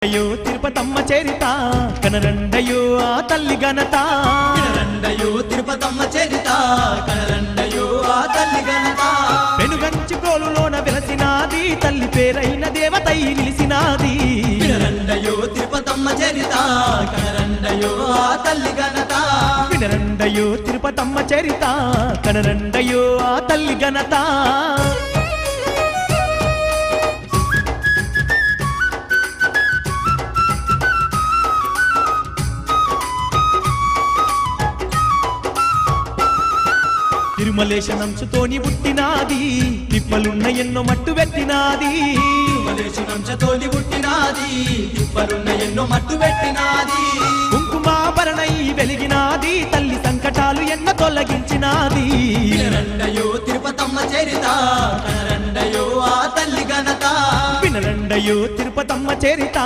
అయ్యో తిరుపతమ్మ చరిత కనరండయో ఆ తల్లి ఘనత కనరండయో తిరుపతమ్మ చరిత కనరండయో ఆ తల్లి ఘనత వెనుగంచి ప్రోలులోన వెలసినాది తల్లి పేరైన దేవతై నిలిసినాది కనరండయో తిరుపతమ్మ చరిత కనరండయో ఆ తల్లి ఘనత వినరండయో తిరుపతమ్మ చరిత కనరండయో ఆ తల్లి ఘనత తిరుమలేశనంచుతోని పుట్టినాది తిప్పలున్న ఎన్నో మట్టు పెట్టినాది తిరుమలేశనంచుతోని పుట్టినాది తిప్పలున్న ఎన్నో మట్టు పెట్టినాది కుంకుమాభరణై వెలిగినాది తల్లి సంకటాలు ఎన్న తొలగించినాది కనరండయో తిరుపతమ్మ చరిత కనరండయో ఆ తల్లి ఘనత వినరండయో తిరుపతమ్మ చరిత